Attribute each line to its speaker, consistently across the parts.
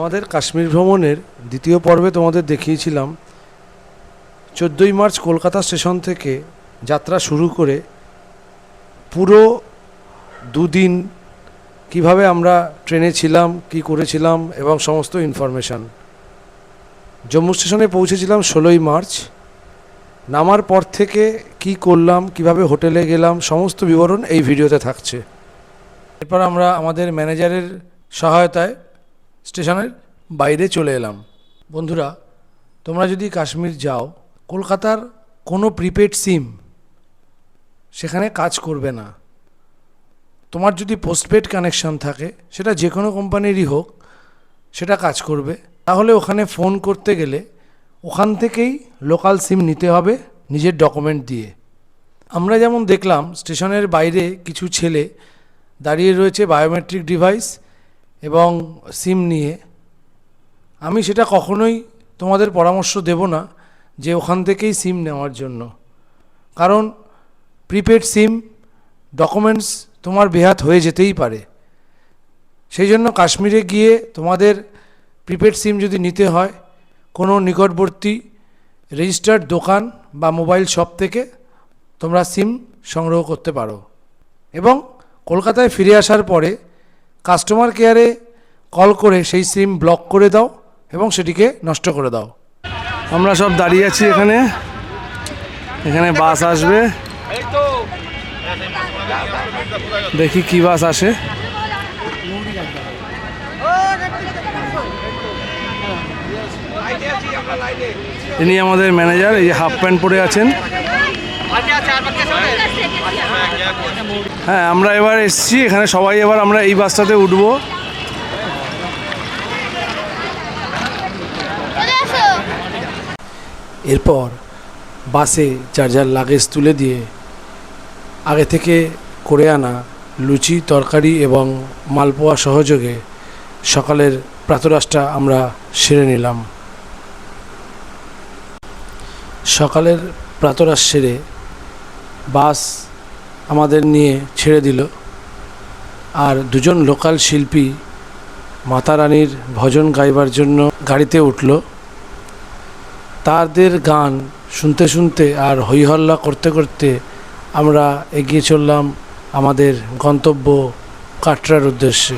Speaker 1: আমাদের কাশ্মীর ভ্রমণের দ্বিতীয় পর্বে তোমাদের দেখিয়েছিলাম 14ই মার্চ কলকাতা স্টেশন থেকে যাত্রা শুরু করে পুরো দুদিন কিভাবে আমরা ট্রেনে ছিলাম, কি করেছিলাম এবং সমস্ত ইনফরমেশান। জম্মু স্টেশনে পৌঁছেছিলাম 16ই মার্চ। নামার পর থেকে কি করলাম, কিভাবে হোটেলে গেলাম, সমস্ত বিবরণ এই ভিডিওতে থাকছে। এরপর আমরা আমাদের ম্যানেজারের সহায়তায় স্টেশনের বাইরে চলে এলাম। বন্ধুরা, তোমরা যদি কাশ্মীর যাও, কলকাতার কোনো প্রিপেড সিম সেখানে কাজ করবে না। তোমার যদি পোস্টপেড কানেকশন থাকে, সেটা যে কোনো কোম্পানিরই হোক, সেটা কাজ করবে। তাহলে ওখানে ফোন করতে গেলে ওখান থেকেই লোকাল সিম নিতে হবে নিজের ডকুমেন্ট দিয়ে। আমরা যেমন দেখলাম স্টেশনের বাইরে কিছু ছেলে দাঁড়িয়ে রয়েছে বায়োমেট্রিক ডিভাইস এবং সিম নিয়ে। আমি সেটা কখনোই তোমাদের পরামর্শ দেব না যে ওখান থেকেই সিম নেওয়ার জন্য, কারণ প্রিপেড সিম ডকুমেন্টস তোমার বেহাত হয়ে যেতেই পারে। সেই জন্য কাশ্মীরে গিয়ে তোমাদের প্রিপেড সিম যদি নিতে হয়, কোনো নিকটবর্তী রেজিস্টার্ড দোকান বা মোবাইল শপ থেকে তোমরা সিম সংগ্রহ করতে পারো এবং কলকাতায় ফিরে আসার পরে কাস্টমার কেয়ারে কল করে সেই সিম ব্লক করে দাও এবং সেটিকে নষ্ট করে দাও। আমরা সব দাঁড়িয়ে আছি এখানে। এখানে বাস আসবে, দেখি কি বাস আসে। ইনি আমাদের ম্যানেজার, এই যে হাফ প্যান্ট পরে আছেন। হ্যাঁ, আমরা এবার এসছি এখানে, সবাই এবার আমরা এই বাসটাতে উঠবো। এরপর বাসে যার যার লাগেজ তুলে দিয়ে আগে থেকে করে আনা লুচি, তরকারি এবং মালপোয়া সহযোগে সকালের প্রাতরাশটা আমরা সেরে নিলাম। সকালের প্রাতরাশ সেরে বাস আমাদের নিয়ে ছেড়ে দিল, আর দুজন লোকাল শিল্পী মাতা রানীর ভজন গাইবার জন্য গাড়িতে উঠল। তাদের গান শুনতে শুনতে আর হইহল্লা করতে করতে আমরা এগিয়ে চললাম আমাদের গন্তব্য কাটরার উদ্দেশ্যে।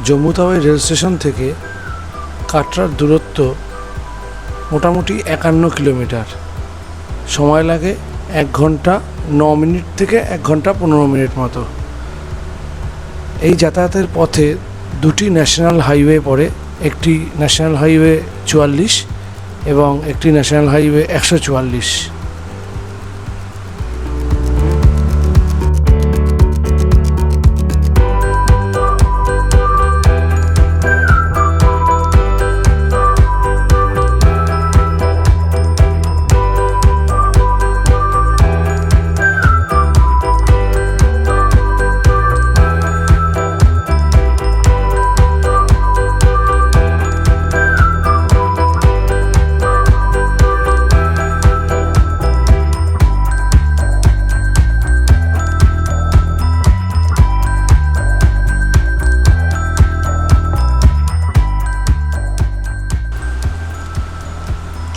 Speaker 1: জম্মু তাওয়াই রেল স্টেশন থেকে কাটরার দূরত্ব মোটামুটি 51 কিলোমিটার। সময় লাগে 1 ঘন্টা 9 মিনিট থেকে 1 ঘন্টা 15 মিনিট মতো। এই যাতায়াতের পথে দুটি ন্যাশনাল হাইওয়ে পড়ে, একটি ন্যাশনাল হাইওয়ে 44 এবং একটি ন্যাশনাল হাইওয়ে 144।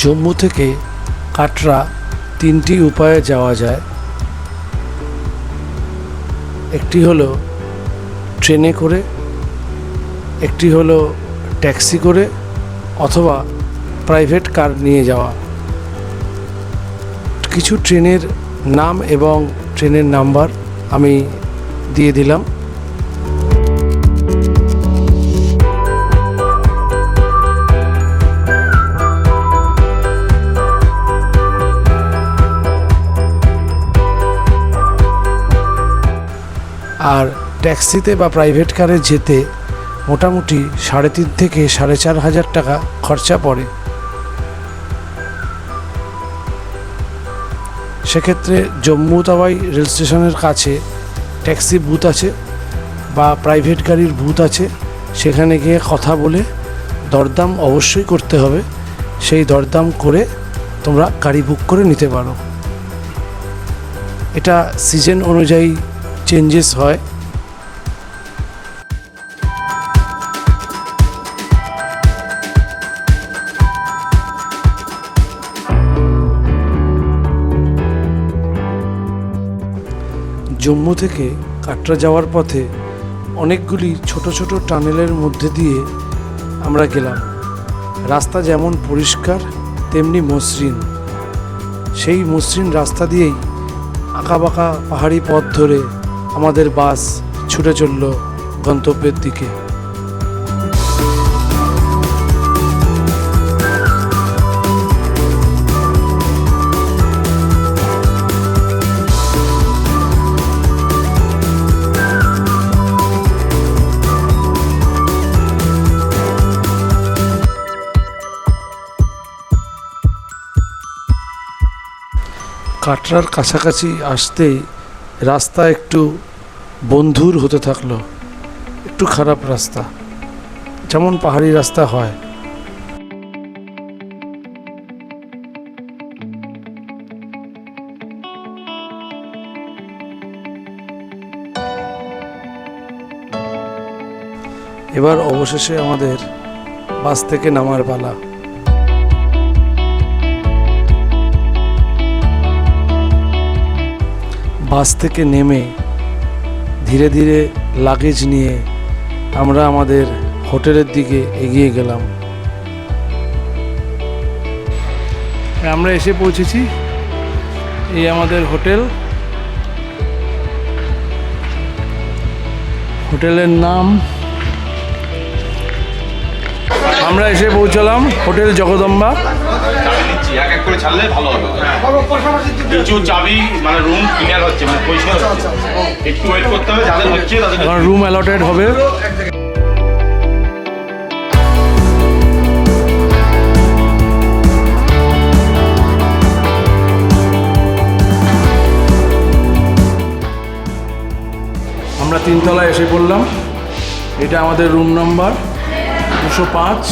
Speaker 1: জম্মু থেকে কাটরা 3টি উপায়ে যাওয়া যায়। একটি হলো ট্রেনে করে, একটি হলো ট্যাক্সি করে, অথবা প্রাইভেট কার নিয়ে যাওয়া। কিছু ট্রেনের নাম এবং ট্রেনের নাম্বার আমি দিয়ে দিলাম। আর ট্যাক্সিতে বা প্রাইভেট কারে যেতে মোটামুটি 3.5 থেকে 4.5 হাজার টাকা খরচা পড়ে। সেক্ষেত্রে জম্মু তাওয়াই রেল স্টেশনের কাছে ট্যাক্সি বুথ আছে বা প্রাইভেট গাড়ির বুথ আছে, সেখানে গিয়ে কথা বলে দরদাম অবশ্যই করতে হবে। সেই দরদাম করে তোমরা গাড়ি বুক করে নিতে পারো। এটা সিজন অনুযায়ী চেঞ্জেস হয়। জম্মু থেকে কাটরা যাওয়ার পথে অনেকগুলি ছোট ছোট টানেলের মধ্যে দিয়ে আমরা গেলাম। রাস্তা যেমন পরিষ্কার তেমনি মসৃণ। সেই মসৃণ রাস্তা দিয়েই আঁকাবাঁকা পাহাড়ি পথ ধরে আমাদের বাস ছুটে চলল গন্তব্যের দিকে। কাটরার কাছাকাছি আসতেই রাস্তা একটু বন্ধুর হতে থাকলো। একটু খারাপ রাস্তা, যেমন পাহাড়ি রাস্তা হয়। এবার অবশেষে আমাদের বাস থেকে নামার পালা। বাস থেকে নেমে ধীরে ধীরে লাগেজ নিয়ে আমরা আমাদের হোটেলের দিকে এগিয়ে গেলাম। আমরা এসে পৌঁছেছি, এই আমাদের হোটেল। হোটেলের নাম, আমরা এসে পৌঁছালাম হোটেল জগদম্বা।
Speaker 2: এক এক করে ছাড়লে ভালো হবে। কিছু চাবি মানে রুম ক্লিয়ার হচ্ছে, মানে পরিষ্কার হচ্ছে, একটু ওয়েট করতে হবে। যাদের হচ্ছে তাদের
Speaker 1: এখন রুম অ্যালটেড হবে। আমরা 3 তলায় এসে পড়লাম। এটা আমাদের রুম নাম্বার 205।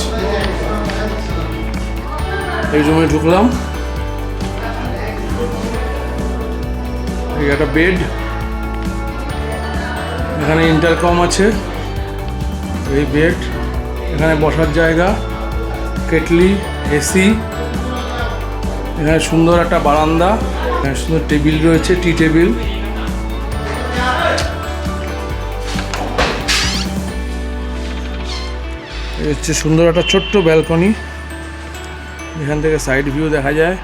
Speaker 1: এই রুমে ঢুকলাম। এই একটা বেড, এখানে ইন্টারকম আছে, এই বেড, এখানে বসার জায়গা, কেটলি, এসি, এখানে সুন্দর একটা বারান্দা, এখানে সুন্দর টেবিল রয়েছে, টি টেবিল। এই হচ্ছে সুন্দর একটা ছোট্ট ব্যালকনি, এখান থেকে সাইড ভিউ দেখা যায়।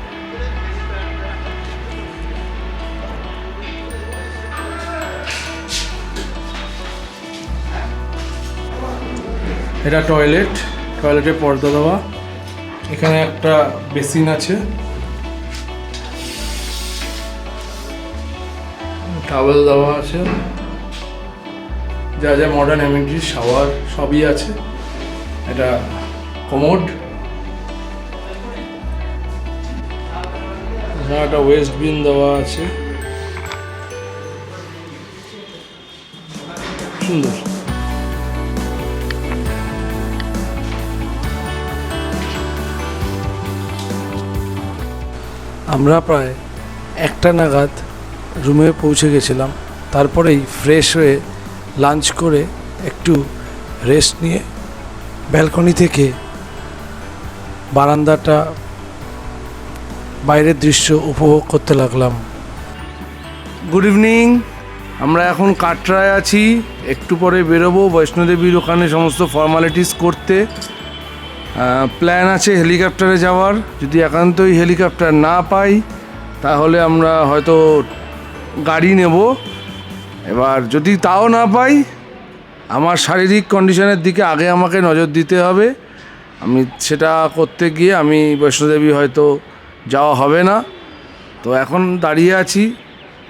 Speaker 1: এটা টয়লেট, টয়লেটে পর্দা দেওয়া। এখানে একটা বেসিন আছে, টাওয়েল দেওয়া আছে, যা যা মডার্ন অ্যামিনিটিস, শাওয়ার সবই আছে। এটা কমোড, এখানে একটা ওয়েস্ট বিন দেওয়া আছে, সুন্দর। আমরা প্রায় 1টা নাগাদ রুমে পৌঁছে গেছিলাম। তারপরেই ফ্রেশ হয়ে লাঞ্চ করে একটু রেস্ট নিয়ে ব্যালকনি থেকে বারান্দাটা বাইরের দৃশ্য উপভোগ করতে লাগলাম। Good evening. আমরা এখন কাটরায় আছি, একটু পরে বেরোবো বৈষ্ণোদেবীর ওখানে সমস্ত ফর্মালিটিস করতে। প্ল্যান আছে হেলিকপ্টারে যাওয়ার। যদি একান্তই হেলিকপ্টার না পাই তাহলে আমরা হয়তো গাড়ি নেব। এবার যদি তাও না পাই, আমার শারীরিক কন্ডিশনের দিকে আগে আমাকে নজর দিতে হবে। আমি সেটা করতে গিয়ে আমি বৈষ্ণোদেবী হয়তো যাওয়া হবে না। তো এখন দাঁড়িয়ে আছি।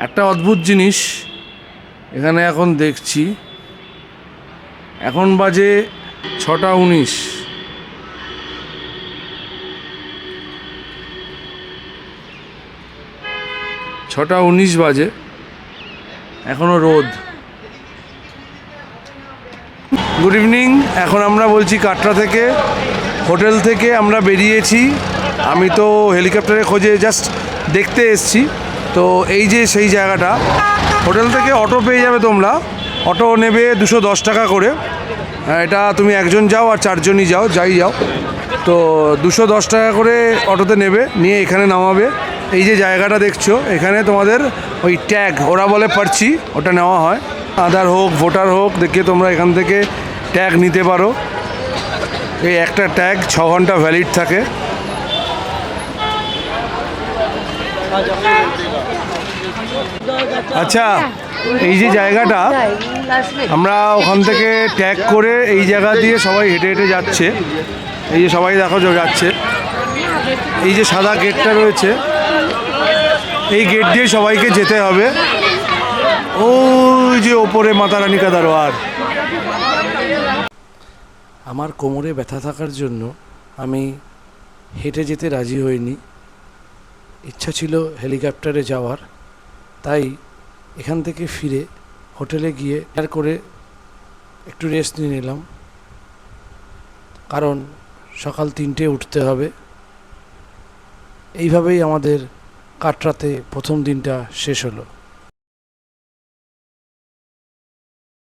Speaker 1: একটা অদ্ভুত জিনিস এখানে এখন দেখছি, এখন বাজে 6:19। ছটা 19 বাজে, এখনও রোদ। Good evening. এখন আমরা বলছি কাটরা থেকে। হোটেল থেকে আমরা বেরিয়েছি। আমি তো হেলিকপ্টারের খোঁজে জাস্ট দেখতে এসেছি। তো এই যে সেই জায়গাটা, হোটেল থেকে অটো পেয়ে যাবে তোমরা। অটো নেবে 210 টাকা করে। এটা তুমি একজন যাও আর 4 জনই যাও, যাই যাও। তো 210 টাকা করে অটোতে নেবে, নিয়ে এখানে নামাবে। এই যে জায়গাটা দেখছো, এখানে তোমাদের ওই ট্যাগ, ওরা বলে পার্চি, ওটা নেওয়া হয়। আধার হোক ভোটার হোক, দেখে তোমরা এখান থেকে ট্যাগ নিতে পারো। এই একটা ট্যাগ 6 ঘন্টা ভ্যালিড থাকে। আচ্ছা, এই যে জায়গাটা, আমরা ওখান থেকে ট্যাগ করে এই জায়গা দিয়ে সবাই হেঁটে হেঁটে যাচ্ছে। এই যে সবাই দেখো যাচ্ছে। এই যে সাদা গেটটা রয়েছে, এই গেট দিয়ে সবাইকে যেতে হবে। ওই যে ওপরে মাতা রানী কা দরবার। আমার কোমরে ব্যথা থাকার জন্য আমি হেঁটে যেতে রাজি হইনি। ইচ্ছা ছিল হেলিকপ্টারে যাওয়ার, তাই এখান থেকে ফিরে হোটেলে গিয়ে করে একটু রেস্ট নিয়ে নিলাম, কারণ সকাল 3টে উঠতে হবে। এইভাবেই আমাদের কাটরাতে প্রথম দিনটা শেষ হলো।